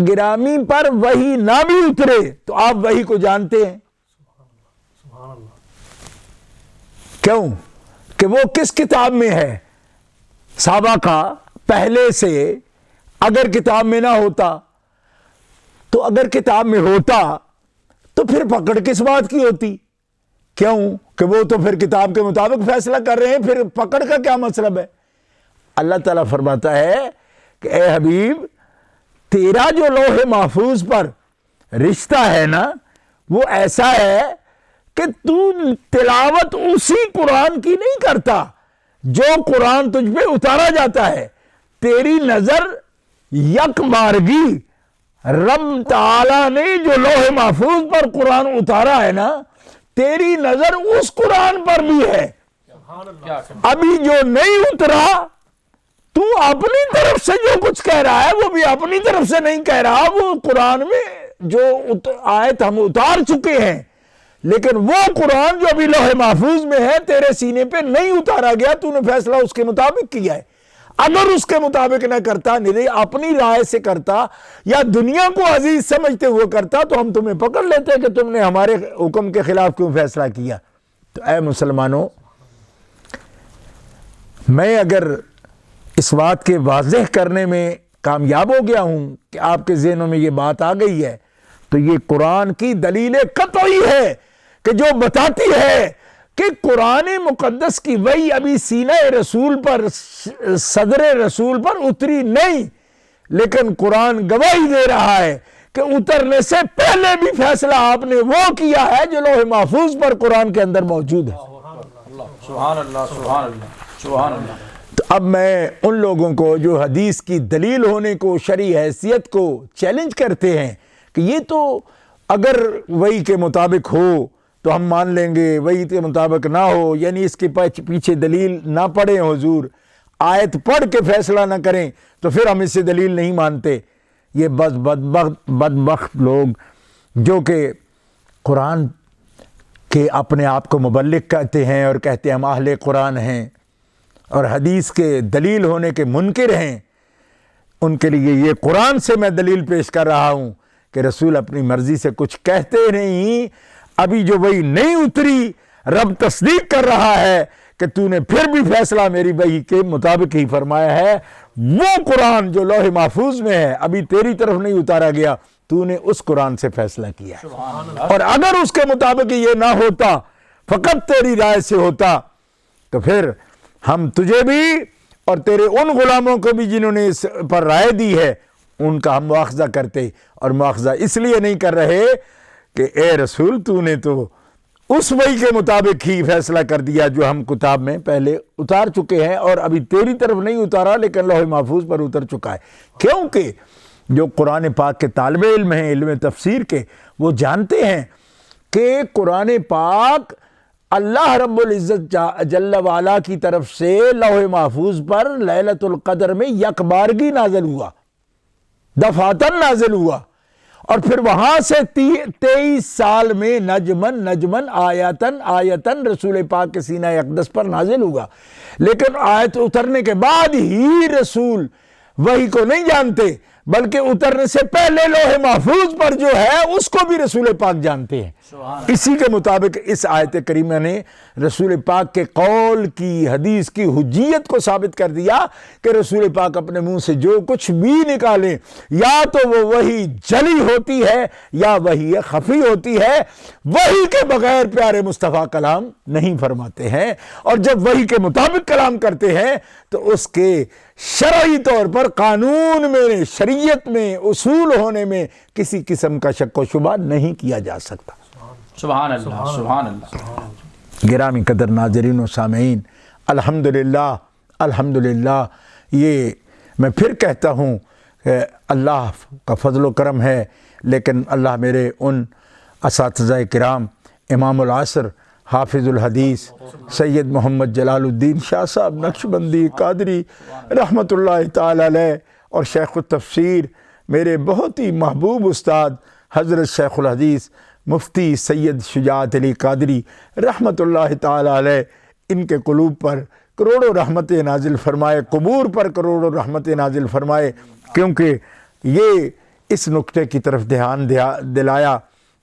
گرامی پر وحی نہ بھی اترے تو آپ وحی کو جانتے ہیں۔ کیوں کہ وہ کس کتاب میں ہے؟ صحابہ کا پہلے سے اگر کتاب میں نہ ہوتا، تو اگر کتاب میں ہوتا تو پھر پکڑ کس بات کی ہوتی؟ کیوں کہ وہ تو پھر کتاب کے مطابق فیصلہ کر رہے ہیں، پھر پکڑ کا کیا مطلب ہے؟ اللہ تعالیٰ فرماتا ہے کہ اے حبیب، تیرا جو لوح محفوظ پر رشتہ ہے نا، وہ ایسا ہے کہ تو تلاوت اسی قرآن کی نہیں کرتا جو قرآن تجھ پہ اتارا جاتا ہے۔ تیری نظر یک بارگی رب تعالیٰ نے جو لوح محفوظ پر قرآن اتارا ہے نا، تیری نظر اس قرآن پر بھی ہے۔ ابھی جو نہیں اترا، تو اپنی طرف سے جو کچھ کہہ رہا ہے وہ بھی اپنی طرف سے نہیں کہہ رہا، وہ قرآن میں جو آیت ہم اتار چکے ہیں، لیکن وہ قرآن جو ابھی لوح محفوظ میں ہے تیرے سینے پہ نہیں اتارا گیا، تو نے فیصلہ اس کے مطابق کیا ہے۔ اگر اس کے مطابق نہ کرتا، نہیں اپنی رائے سے کرتا یا دنیا کو عزیز سمجھتے ہوئے کرتا، تو ہم تمہیں پکڑ لیتے کہ تم نے ہمارے حکم کے خلاف کیوں فیصلہ کیا۔ تو اے مسلمانوں، میں اگر اس بات کے واضح کرنے میں کامیاب ہو گیا ہوں کہ آپ کے ذہنوں میں یہ بات آ گئی ہے، تو یہ قرآن کی دلیل قطعی ہے کہ جو بتاتی ہے کہ قرآن مقدس کی وحی ابھی سینہ رسول پر، صدر رسول پر اتری نہیں، لیکن قرآن گواہی دے رہا ہے کہ اترنے سے پہلے بھی فیصلہ آپ نے وہ کیا ہے جو لوح محفوظ پر قرآن کے اندر موجود ہے۔ سبحان اللہ، سبحان اللہ، سبحان اللہ۔ تو اب میں ان لوگوں کو جو حدیث کی دلیل ہونے کو، شرعی حیثیت کو چیلنج کرتے ہیں کہ یہ تو اگر وحی کے مطابق ہو تو ہم مان لیں گے، وحی کے مطابق نہ ہو، یعنی اس کے پیچھے دلیل نہ پڑھیں حضور، آیت پڑھ کے فیصلہ نہ کریں تو پھر ہم اس سے دلیل نہیں مانتے۔ یہ بدبخت لوگ جو کہ قرآن کے اپنے آپ کو مبلغ کہتے ہیں اور کہتے ہیں ہم اہل قرآن ہیں اور حدیث کے دلیل ہونے کے منکر ہیں، ان کے لیے یہ قرآن سے میں دلیل پیش کر رہا ہوں کہ رسول اپنی مرضی سے کچھ کہتے نہیں، ابھی جو وحی نہیں اتری، رب تصدیق کر رہا ہے کہ تو نے پھر بھی فیصلہ میری وحی کے مطابق ہی فرمایا ہے۔ وہ قرآن جو لوح محفوظ میں ہے، ابھی تیری طرف نہیں اتارا گیا، تو نے اس قرآن سے فیصلہ کیا ہے، اور اگر اس کے مطابق یہ نہ ہوتا، فقط تیری رائے سے ہوتا، تو پھر ہم تجھے بھی اور تیرے ان غلاموں کو بھی جنہوں نے اس پر رائے دی ہے، ان کا ہم مواخذہ کرتے، اور مواخذہ اس لیے نہیں کر رہے کہ اے رسول تو نے تو اس وحی کے مطابق ہی فیصلہ کر دیا جو ہم کتاب میں پہلے اتار چکے ہیں، اور ابھی تیری طرف نہیں اتارا لیکن لوح محفوظ پر اتر چکا ہے۔ کیونکہ جو قرآن پاک کے طالب علم ہیں، علم تفسیر کے، وہ جانتے ہیں کہ قرآن پاک اللہ رب العزت جل وعلا کی طرف سے لوح محفوظ پر لیلۃ القدر میں یک بارگی نازل ہوا، دفعتاً نازل ہوا، اور پھر وہاں سے 23 سال میں نجمن آیتن رسول پاک کے سینہ اقدس پر نازل ہوا۔ لیکن آیت اترنے کے بعد ہی رسول وحی کو نہیں جانتے، بلکہ اترنے سے پہلے لوح محفوظ پر جو ہے اس کو بھی رسول پاک جانتے ہیں۔ اسی کے مطابق اس آیت کریمہ نے رسول پاک کے قول کی، حدیث کی حجیت کو ثابت کر دیا کہ رسول پاک اپنے منہ سے جو کچھ بھی نکالیں یا تو وہ وحی جلی ہوتی ہے یا وحی خفی ہوتی ہے، وحی کے بغیر پیارے مصطفیٰ کلام نہیں فرماتے ہیں، اور جب وحی کے مطابق کلام کرتے ہیں تو اس کے شرعی طور پر قانون میں، شریعت میں، اصول ہونے میں کسی قسم کا شک و شبہ نہیں کیا جا سکتا۔ سبحان اللہ، سبحان اللہ۔ گرامی قدر ناظرین و سامعین، الحمدللہ الحمدللہ، یہ میں پھر کہتا ہوں کہ اللہ کا فضل و کرم ہے، لیکن اللہ میرے ان اساتذہ کرام امام العصر حافظ الحدیث سید محمد جلال الدین شاہ صاحب نقشبندی قادری رحمۃ اللہ تعالی علیہ اور شیخ التفسیر میرے بہت ہی محبوب استاد حضرت شیخ الحدیث مفتی سید شجاعت علی قادری رحمۃ اللہ تعالی علیہ، ان کے قلوب پر کروڑوں رحمت نازل فرمائے، قبور پر کروڑوں رحمت نازل فرمائے، کیونکہ یہ اس نقطے کی طرف دھیان دلایا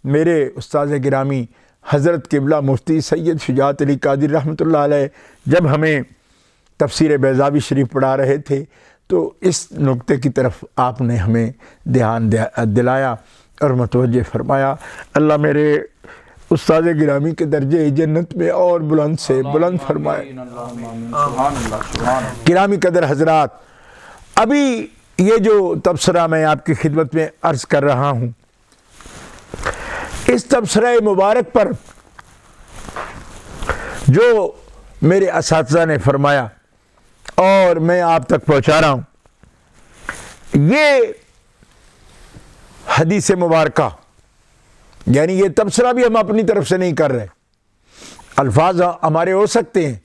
میرے استاذ گرامی حضرت قبلہ مفتی سید شجاعت علی قادری رحمۃ اللہ علیہ جب ہمیں تفسیر بیضاوی شریف پڑھا رہے تھے تو اس نقطے کی طرف آپ نے ہمیں دھیان دلایا اور متوجہ فرمایا۔ اللہ میرے استاد گرامی کے درجے جنت میں اور بلند سے بلند فرمائے۔ گرامی قدر حضرات، ابھی یہ جو تبصرہ میں آپ کی خدمت میں عرض کر رہا ہوں، اس تبصرہ مبارک پر جو میرے اساتذہ نے فرمایا اور میں آپ تک پہنچا رہا ہوں، یہ حدیث مبارکہ، یعنی یہ تبصرہ بھی ہم اپنی طرف سے نہیں کر رہے، الفاظ ہمارے ہو سکتے ہیں،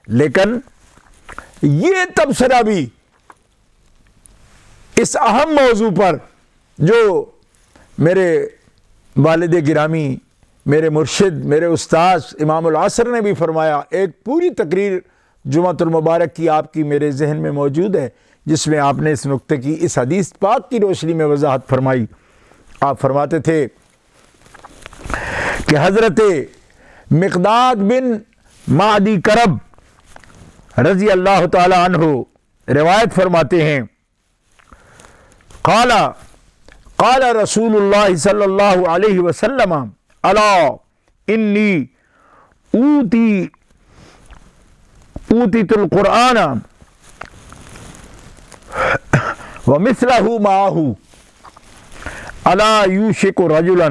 لیکن یہ تبصرہ بھی اس اہم موضوع پر جو میرے والد گرامی، میرے مرشد، میرے استاذ امام العصر نے بھی فرمایا، ایک پوری تقریر جمعۃ المبارک کی آپ کی میرے ذہن میں موجود ہے، جس میں آپ نے اس نقطے کی، اس حدیث پاک کی روشنی میں وضاحت فرمائی۔ آپ فرماتے تھے کہ حضرت مقداد بن معدی کرب رضی اللہ تعالی عنہ روایت فرماتے ہیں، قال رسول اللہ صلی اللہ علیہ وسلم الا انی اوتیت القرآن ومثلہ معہ الا یوشک رجلا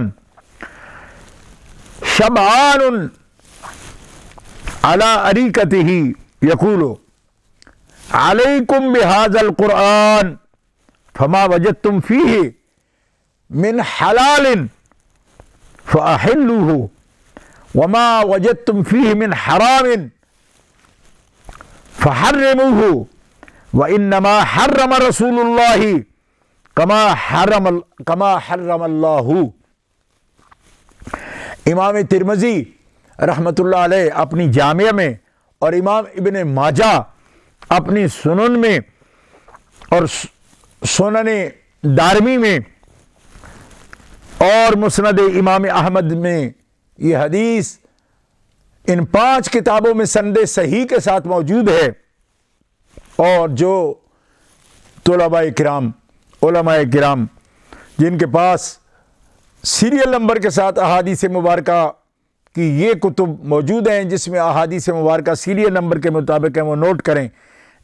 شبعان على اریکتہ یقول علیکم بہذا القرآن فما وجدتم فیہ من حلال فأحلوه وما وجدتم فيه من حرام فحرموه وإنما حرم رسول الله كما حرم الله۔ امام ترمذی رحمۃ اللہ علیہ اپنی جامعہ میں اور امام ابن ماجہ اپنی سنن میں اور سنن دارمی میں اور مسند امام احمد میں یہ حدیث ان 5 کتابوں میں سند صحیح کے ساتھ موجود ہے، اور جو علماء کرام جن کے پاس سیریل نمبر کے ساتھ احادیث مبارکہ کی یہ کتب موجود ہیں جس میں احادیث مبارکہ سیریل نمبر کے مطابق ہیں، وہ نوٹ کریں۔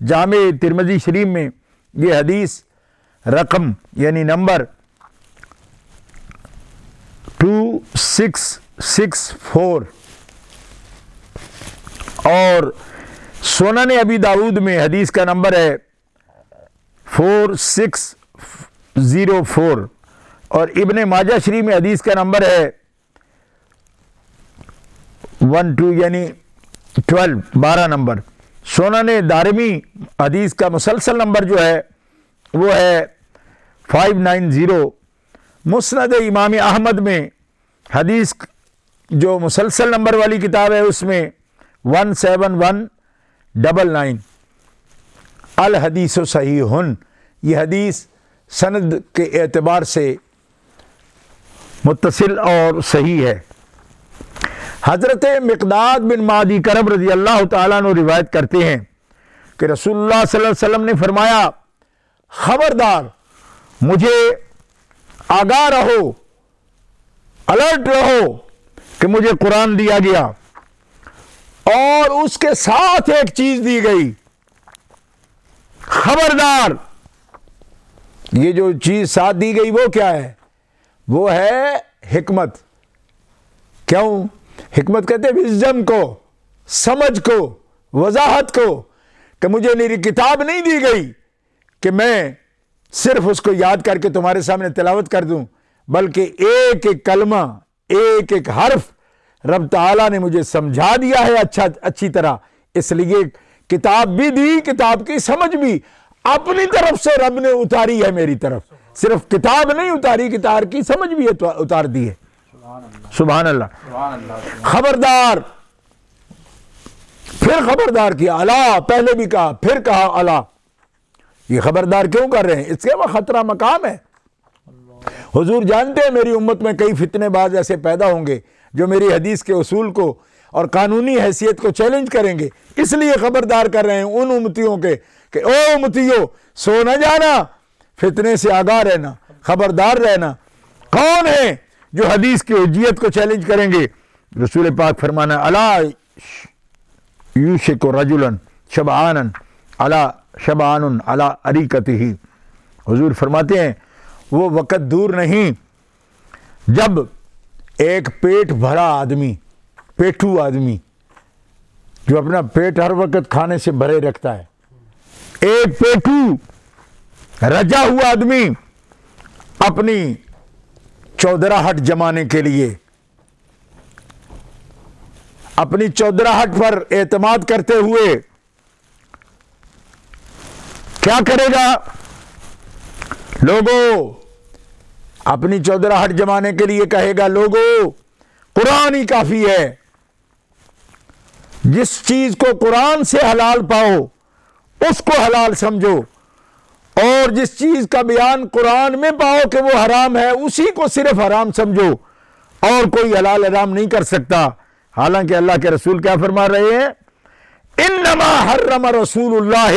جامع ترمذی شریف میں یہ حدیث رقم یعنی نمبر 2664 اور سنن ابی داؤد میں حدیث کا نمبر ہے 4604 اور ابن ماجہ شریف میں حدیث کا نمبر ہے 12 یعنی 12 نمبر۔ سنن دارمی حدیث کا مسلسل نمبر جو ہے وہ ہے 590۔ مسند امام احمد میں حدیث جو مسلسل نمبر والی کتاب ہے اس میں 17199۔ الحدیث صحیح، یہ حدیث سند کے اعتبار سے متصل اور صحیح ہے۔ حضرت مقداد بن معدی کرب رضی اللہ تعالیٰ عنہ روایت کرتے ہیں کہ رسول اللہ صلی اللہ علیہ وسلم نے فرمایا، خبردار، مجھے آگاہ رہو، الرٹ رہو کہ مجھے قرآن دیا گیا اور اس کے ساتھ ایک چیز دی گئی، خبردار۔ یہ جو چیز ساتھ دی گئی وہ کیا ہے؟ وہ ہے حکمت۔ کیوں؟ حکمت کہتے ہیں وزڈم کو، سمجھ کو، وضاحت کو، کہ مجھے میری کتاب نہیں دی گئی کہ میں صرف اس کو یاد کر کے تمہارے سامنے تلاوت کر دوں، بلکہ ایک ایک کلمہ، ایک ایک حرف رب تعالیٰ نے مجھے سمجھا دیا ہے اچھی طرح۔ اس لیے کتاب بھی دی، کتاب کی سمجھ بھی اپنی طرف سے رب نے اتاری ہے میری طرف، صرف کتاب نہیں اتاری، کتاب کی سمجھ بھی اتار دی ہے۔ سبحان اللہ۔ خبردار، پھر خبردار کیا، الا، پہلے بھی کہا پھر کہا الا۔ یہ خبردار کیوں کر رہے ہیں؟ اس کے وہ خطرہ مقام ہے۔ حضور جانتے ہیں میری امت میں کئی فتنے باز ایسے پیدا ہوں گے جو میری حدیث کے اصول کو اور قانونی حیثیت کو چیلنج کریں گے، اس لیے خبردار کر رہے ہیں ان امتیوں کے کہ او امتیو، سو نہ جانا، فتنے سے آگاہ رہنا، خبردار رہنا۔ کون ہے جو حدیث کی حجیت کو چیلنج کریں گے؟ رسول پاک فرمانا، الا یوشک رجلا شبعانا الا شبعان علی اریکتہ۔ حضور فرماتے ہیں وہ وقت دور نہیں جب ایک پیٹ بھرا آدمی، پیٹھو آدمی جو اپنا پیٹ ہر وقت کھانے سے بھرے رکھتا ہے، ایک پیٹھو رجا ہوا آدمی اپنی چودراہٹ جمانے کے لیے، اپنی چودراہٹ پر اعتماد کرتے ہوئے کیا کرے گا؟ لوگوں، اپنی چودراہٹ جمانے کے لیے کہے گا، لوگوں قرآن ہی کافی ہے، جس چیز کو قرآن سے حلال پاؤ اس کو حلال سمجھو، اور جس چیز کا بیان قرآن میں پاؤ کہ وہ حرام ہے اسی کو صرف حرام سمجھو، اور کوئی حلال حرام نہیں کر سکتا۔ حالانکہ اللہ کے رسول کیا فرما رہے ہیں؟ انما حرم رسول اللہ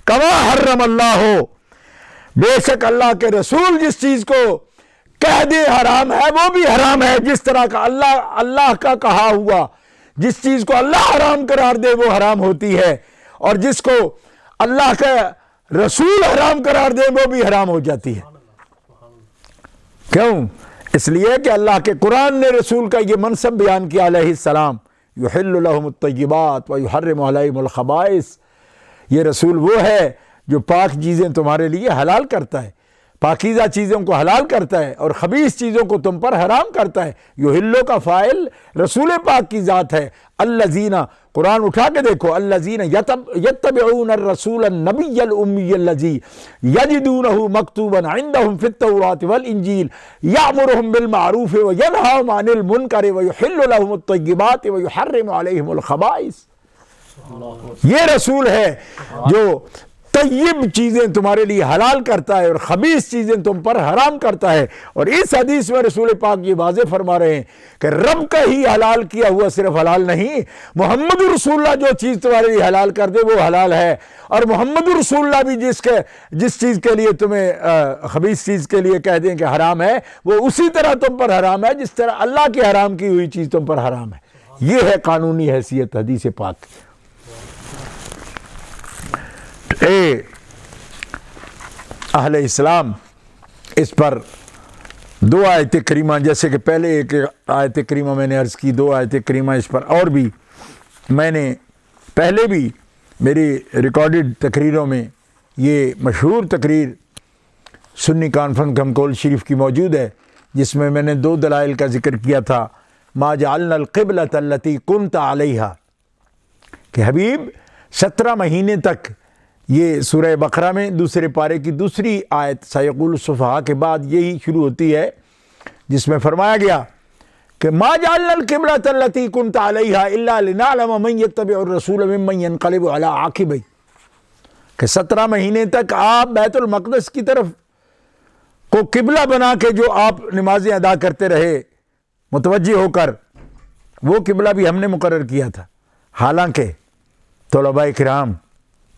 کما حرم اللہ، بے شک اللہ کے رسول جس چیز کو کہہ دے حرام ہے وہ بھی حرام ہے، جس طرح کا اللہ کا کہا ہوا جس چیز کو اللہ حرام قرار دے وہ حرام ہوتی ہے، اور جس کو اللہ کا رسول حرام قرار دے وہ بھی حرام ہو جاتی ہے۔ کیوں؟ اس لیے کہ اللہ کے قرآن نے رسول کا یہ منصب بیان کیا علیہ السلام، یحل لهم الطیبات ویحرم علیہم الخبائث۔ یہ رسول وہ ہے جو پاک چیزیں تمہارے لیے حلال کرتا ہے، پاکیزہ چیزوں کو حلال کرتا ہے اور خبیث چیزوں کو تم پر حرام کرتا ہے۔ یحلو کا فاعل رسول پاک کی ذات ہے۔ الذین، قرآن اٹھا کے دیکھو، الذین یتبعون الرسول النبی الامی الذی یجدونہ مکتوبا عندہم فی التوراۃ والانجیل یأمرہم بالمعروف وینہاہم عن المنکر ویحل لہم الطیبات ویحرم علیہم الخبائث۔ یہ رسول ہے جو طیب چیزیں تمہارے لیے حلال کرتا ہے اور خبیث چیزیں تم پر حرام کرتا ہے۔ اور اس حدیث میں رسول پاک یہ واضح فرما رہے ہیں کہ رب کا ہی حلال کیا ہوا صرف حلال نہیں، محمد رسول اللہ جو چیز تمہارے لیے حلال کر دے وہ حلال ہے، اور محمد رسول اللہ بھی جس چیز کے لیے تمہیں خبیث چیز کے لیے کہہ دیں کہ حرام ہے وہ اسی طرح تم پر حرام ہے جس طرح اللہ کی حرام کی ہوئی چیز تم پر حرام ہے۔ یہ ہے قانونی حیثیت حدیث پاک۔ اہل اسلام اس پر دو آیت کریمہ، جیسے کہ پہلے ایک آیت کریمہ میں نے عرض کی، دو آیت کریمہ اس پر اور بھی میں نے پہلے بھی میری ریکارڈڈ تقریروں میں یہ مشہور تقریر سنی کانفرنس گھمکول شریف کی موجود ہے، جس میں میں نے دو دلائل کا ذکر کیا تھا۔ ما جعلنا القبلۃ التی کنت علیہا، کہ حبیب 17 مہینے تک، یہ سورہ بقرہ میں دوسرے پارے کی دوسری آیت سیقول السفہاء کے بعد یہی شروع ہوتی ہے، جس میں فرمایا گیا کہ ما جعلنا القبلۃ التی کنت علیہا الا لنعلم من یتبع الرسول ممن ینقلب علی عاقبیہ، کہ 17 مہینے تک آپ بیت المقدس کی طرف کو قبلہ بنا کے جو آپ نمازیں ادا کرتے رہے متوجہ ہو کر، وہ قبلہ بھی ہم نے مقرر کیا تھا۔ حالانکہ طلباء کرام،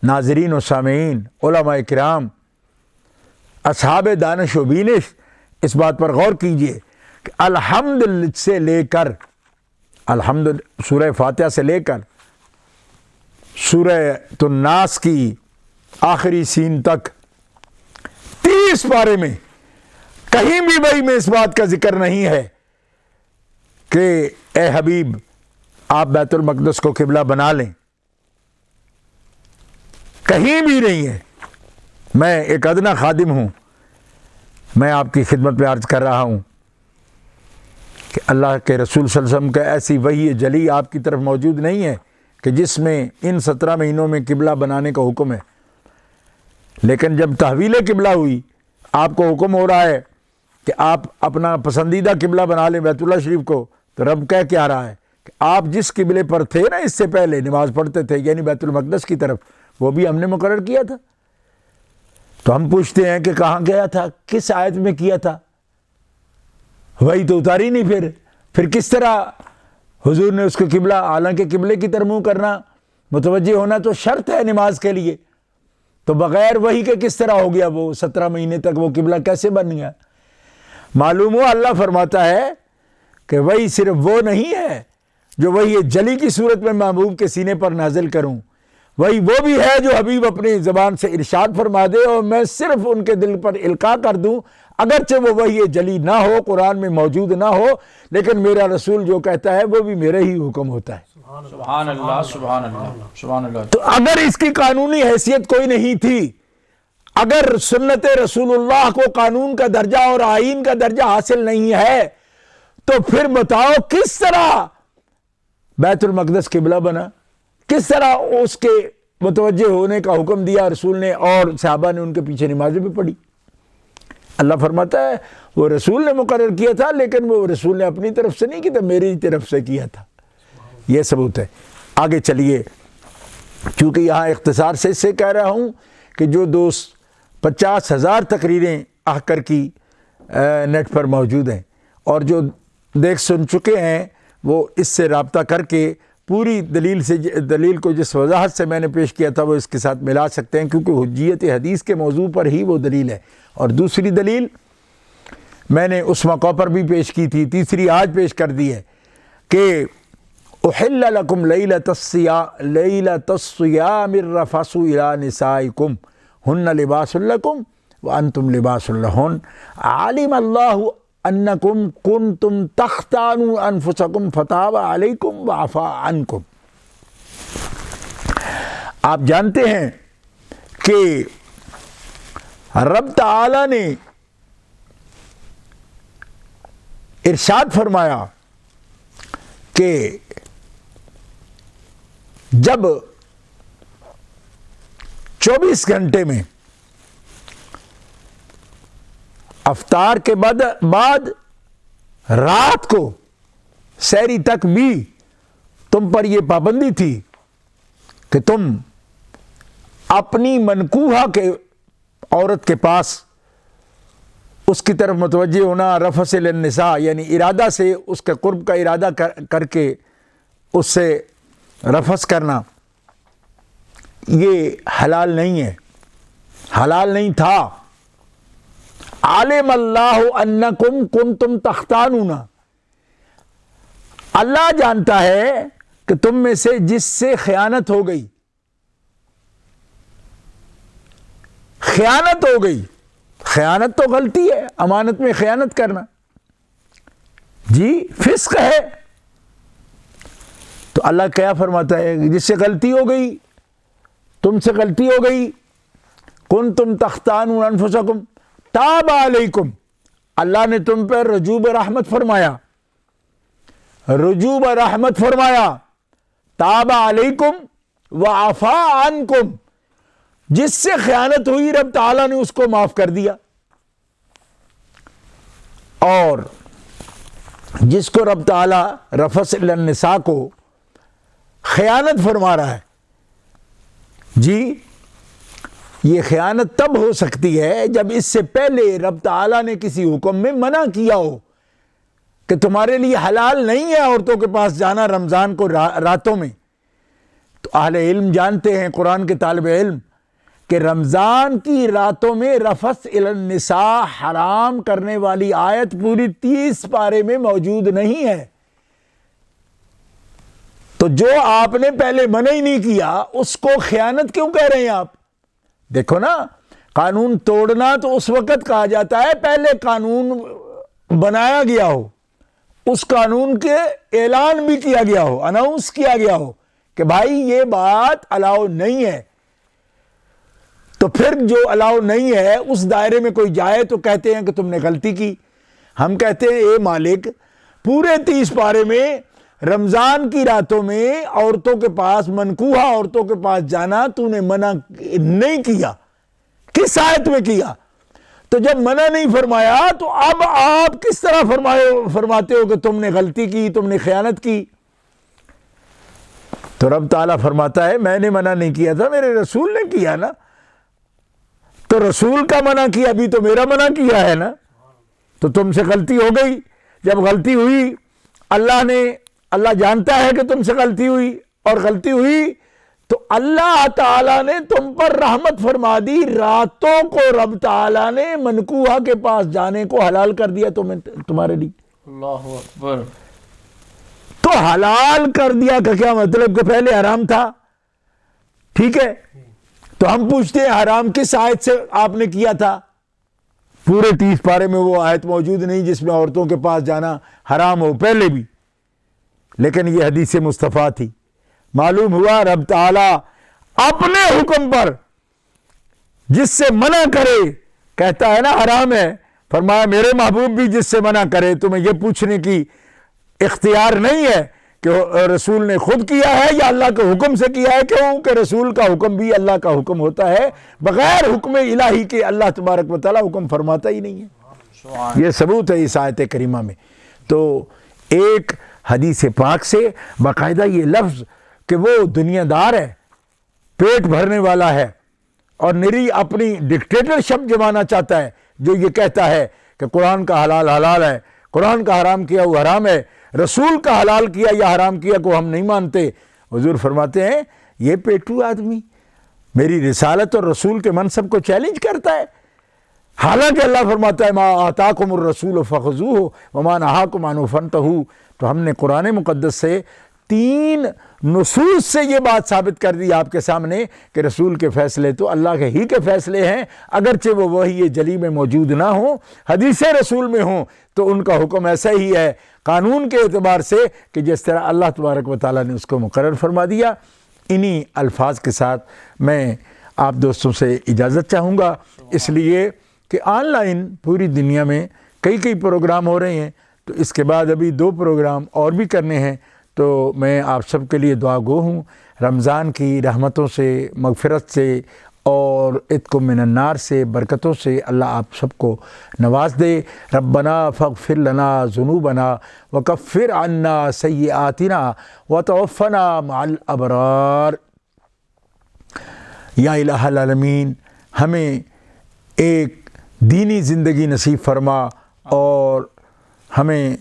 ناظرین و سامعین، علماء کرام، اصحاب دانش و بینش، اس بات پر غور کیجئے کہ الحمد سے لے کر، الحمد سورہ فاتحہ سے لے کر سورہ الناس کی آخری سین تک 30 پارے میں کہیں بھی وہی میں اس بات کا ذکر نہیں ہے کہ اے حبیب آپ بیت المقدس کو قبلہ بنا لیں، کہیں بھی نہیں ہے۔ میں ایک ادنا خادم ہوں، میں آپ کی خدمت میں عرض کر رہا ہوں کہ اللہ کے رسول صلی اللہ علیہ وسلم کا ایسی وحی جلی آپ کی طرف موجود نہیں ہے کہ جس میں ان 17 مہینوں میں قبلہ بنانے کا حکم ہے۔ لیکن جب تحویل قبلہ ہوئی، آپ کو حکم ہو رہا ہے کہ آپ اپنا پسندیدہ قبلہ بنا لیں بیت اللہ شریف کو، تو رب کہہ کے آ رہا ہے کہ آپ جس قبلے پر تھے نا اس سے پہلے نماز پڑھتے تھے، یعنی بیت المقدس کی طرف، وہ بھی ہم نے مقرر کیا تھا۔ تو ہم پوچھتے ہیں کہ کہاں گیا تھا، کس آیت میں کیا تھا؟ وہی تو اتاری نہیں، پھر کس طرح حضور نے اس کو قبلہ، حالانکہ قبلے کی طرف منہ کرنا، متوجہ ہونا تو شرط ہے نماز کے لیے، تو بغیر وہی کے کس طرح ہو گیا وہ 17 مہینے تک وہ قبلہ کیسے بن گیا؟ معلوم ہو اللہ فرماتا ہے کہ وہی صرف وہ نہیں ہے جو وہی جلی کی صورت میں محبوب کے سینے پر نازل کروں، وہی وہ بھی ہے جو حبیب اپنی زبان سے ارشاد فرما دے اور میں صرف ان کے دل پر القاء کر دوں، اگرچہ وہ وحی جلی نہ ہو، قرآن میں موجود نہ ہو، لیکن میرا رسول جو کہتا ہے وہ بھی میرے ہی حکم ہوتا ہے۔ سبحان اللہ، سبحان اللہ، سبحان اللہ۔ تو اگر اس کی قانونی حیثیت کوئی نہیں تھی، اگر سنت رسول اللہ کو قانون کا درجہ اور آئین کا درجہ حاصل نہیں ہے، تو پھر بتاؤ کس طرح بیت المقدس قبلہ بنا، کس طرح اس کے متوجہ ہونے کا حکم دیا رسول نے اور صحابہ نے ان کے پیچھے نمازیں بھی پڑھی؟ اللہ فرماتا ہے وہ رسول نے مقرر کیا تھا، لیکن وہ رسول نے اپنی طرف سے نہیں کیا تھا، میری طرف سے کیا تھا۔ یہ ثبوت ہے۔ آگے چلیے، چونکہ یہاں اختصار سے اس سے کہہ رہا ہوں کہ جو دوست 50,000 تقریریں احکر کی نیٹ پر موجود ہیں اور جو دیکھ سن چکے ہیں، وہ اس سے رابطہ کر کے پوری دلیل کو جس وضاحت سے میں نے پیش کیا تھا وہ اس کے ساتھ ملا سکتے ہیں، کیونکہ حجیت حدیث کے موضوع پر ہی وہ دلیل ہے۔ اور دوسری دلیل میں نے اس موقع پر بھی پیش کی تھی، تیسری آج پیش کر دی ہے کہ احل لکم لیلۃ الصیام الرفث الی نسائکم ہن لباس لکم وانتم لباس لہن علم اللہ انکم کنتم تختانون انفسکم فتاب علیکم وعفا عنکم۔ آپ جانتے ہیں کہ رب تعالی نے ارشاد فرمایا کہ جب 24 گھنٹے میں افطار کے بعد رات کو سحری تک بھی تم پر یہ پابندی تھی کہ تم اپنی منکوحہ کے عورت کے پاس اس کی طرف متوجہ ہونا، رفث للنساء یعنی ارادہ سے اس کے قرب کا ارادہ کر کے اس سے رفث کرنا، یہ حلال نہیں ہے، حلال نہیں تھا۔ عالم اللہ انکم کنتم تختانون، اللہ جانتا ہے کہ تم میں سے جس سے خیانت ہو گئی، خیانت ہو گئی، خیانت تو غلطی ہے، امانت میں خیانت کرنا جی فسق ہے، تو اللہ کیا فرماتا ہے، جس سے غلطی ہو گئی، تم سے غلطی ہو گئی، کنتم تختانون انفسکم تاب علیکم، اللہ نے تم پر رجوع رحمت فرمایا، رجوع رحمت فرمایا، تاب علیکم وعفا عنکم، جس سے خیانت ہوئی رب تعالیٰ نے اس کو معاف کر دیا، اور جس کو رب تعالیٰ رفث للنساء کو خیانت فرما رہا ہے جی، یہ خیانت تب ہو سکتی ہے جب اس سے پہلے رب تعالیٰ نے کسی حکم میں منع کیا ہو کہ تمہارے لیے حلال نہیں ہے عورتوں کے پاس جانا رمضان کو راتوں میں. تو اہل علم جانتے ہیں، قرآن کے طالب علم، کہ رمضان کی راتوں میں رفث الی النساء حرام کرنے والی آیت پوری 30 پارے میں موجود نہیں ہے. تو جو آپ نے پہلے منع ہی نہیں کیا اس کو خیانت کیوں کہہ رہے ہیں آپ؟ دیکھو نا، قانون توڑنا تو اس وقت کہا جاتا ہے پہلے قانون بنایا گیا ہو، اس قانون کے اعلان بھی کیا گیا ہو، اناؤنس کیا گیا ہو کہ بھائی یہ بات الاؤ نہیں ہے. تو پھر جو الاؤ نہیں ہے اس دائرے میں کوئی جائے تو کہتے ہیں کہ تم نے غلطی کی. ہم کہتے ہیں اے مالک، پورے 30 پارے میں رمضان کی راتوں میں عورتوں کے پاس، منکوحہ عورتوں کے پاس جانا تو نے منع نہیں کیا. کس آیت میں کیا؟ تو جب منع نہیں فرمایا تو اب آپ کس طرح فرماتے ہو کہ تم نے غلطی کی، تم نے خیانت کی؟ تو رب تعالیٰ فرماتا ہے میں نے منع نہیں کیا تھا، میرے رسول نے کیا نا. تو رسول کا منع کیا، ابھی تو میرا منع کیا ہے نا. تو تم سے غلطی ہو گئی. جب غلطی ہوئی، اللہ جانتا ہے کہ تم سے غلطی ہوئی، اور غلطی ہوئی تو اللہ تعالیٰ نے تم پر رحمت فرما دی. راتوں کو رب تعالیٰ نے منکوحہ کے پاس جانے کو حلال کر دیا تمہارے لیے. اللہ اکبر. تو حلال کر دیا کا کیا مطلب؟ کہ پہلے حرام تھا. ٹھیک ہے، تو ہم پوچھتے ہیں حرام کس آیت سے آپ نے کیا تھا؟ پورے 30 پارے میں وہ آیت موجود نہیں جس میں عورتوں کے پاس جانا حرام ہو پہلے بھی. لیکن یہ حدیث مصطفیٰ تھی. معلوم ہوا رب تعالیٰ اپنے حکم پر جس سے منع کرے، کہتا ہے نا حرام ہے، فرمایا میرے محبوب بھی جس سے منع کرے تمہیں یہ پوچھنے کی اختیار نہیں ہے کہ رسول نے خود کیا ہے یا اللہ کے حکم سے کیا ہے. کیوں کہ رسول کا حکم بھی اللہ کا حکم ہوتا ہے، بغیر حکم الہی کے اللہ تبارک و تعالیٰ حکم فرماتا ہی نہیں ہے. یہ ثبوت ہے اس آیت کریمہ میں. تو ایک حدیث پاک سے باقاعدہ یہ لفظ کہ وہ دنیا دار ہے، پیٹ بھرنے والا ہے، اور نری اپنی ڈکٹیٹرشپ جمانا چاہتا ہے، جو یہ کہتا ہے کہ قرآن کا حلال حلال ہے، قرآن کا حرام کیا وہ حرام ہے، رسول کا حلال کیا یا حرام کیا کو ہم نہیں مانتے. حضور فرماتے ہیں یہ پیٹو آدمی میری رسالت اور رسول کے منصب کو چیلنج کرتا ہے. حالانکہ اللہ فرماتا ہے ما آتاکم الرسول فخذوہ وما نہاکم عنہ فانتہوا. تو ہم نے قرآن مقدس سے 3 نصوص سے یہ بات ثابت کر دی آپ کے سامنے کہ رسول کے فیصلے تو اللہ کے ہی کے فیصلے ہیں، اگرچہ وہ وحی جلی میں موجود نہ ہوں، حدیث رسول میں ہوں، تو ان کا حکم ایسا ہی ہے قانون کے اعتبار سے کہ جس طرح اللہ تبارک و تعالیٰ نے اس کو مقرر فرما دیا. انہی الفاظ کے ساتھ میں آپ دوستوں سے اجازت چاہوں گا، اس لیے کہ آن لائن پوری دنیا میں کئی پروگرام ہو رہے ہیں. تو اس کے بعد ابھی 2 پروگرام اور بھی کرنے ہیں. تو میں آپ سب کے لیے دعا گو ہوں، رمضان کی رحمتوں سے، مغفرت سے اور عتق من النار سے، برکتوں سے اللہ آپ سب کو نواز دے. ربنا فاغفر لنا ذنوبنا وکفر عنا سیئاتنا وتوفنا مع الابرار. یا الہ العالمین، ہمیں ایک دینی زندگی نصیب فرما، اور ہمیں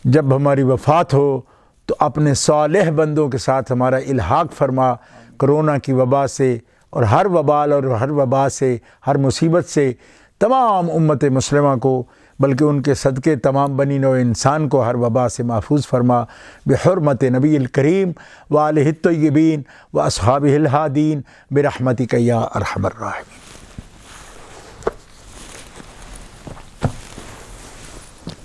جب ہماری وفات ہو تو اپنے صالح بندوں کے ساتھ ہمارا الحاق فرما. کرونا کی وبا سے اور ہر وبال اور ہر وبا سے، ہر مصیبت سے تمام امت مسلمہ کو، بلکہ ان کے صدقے تمام بنی نوع انسان کو ہر وبا سے محفوظ فرما. بحرمت نبی الکریم وآلہ الطیبین واصحابہ الہادین برحمتک یا ارحم الراحمین.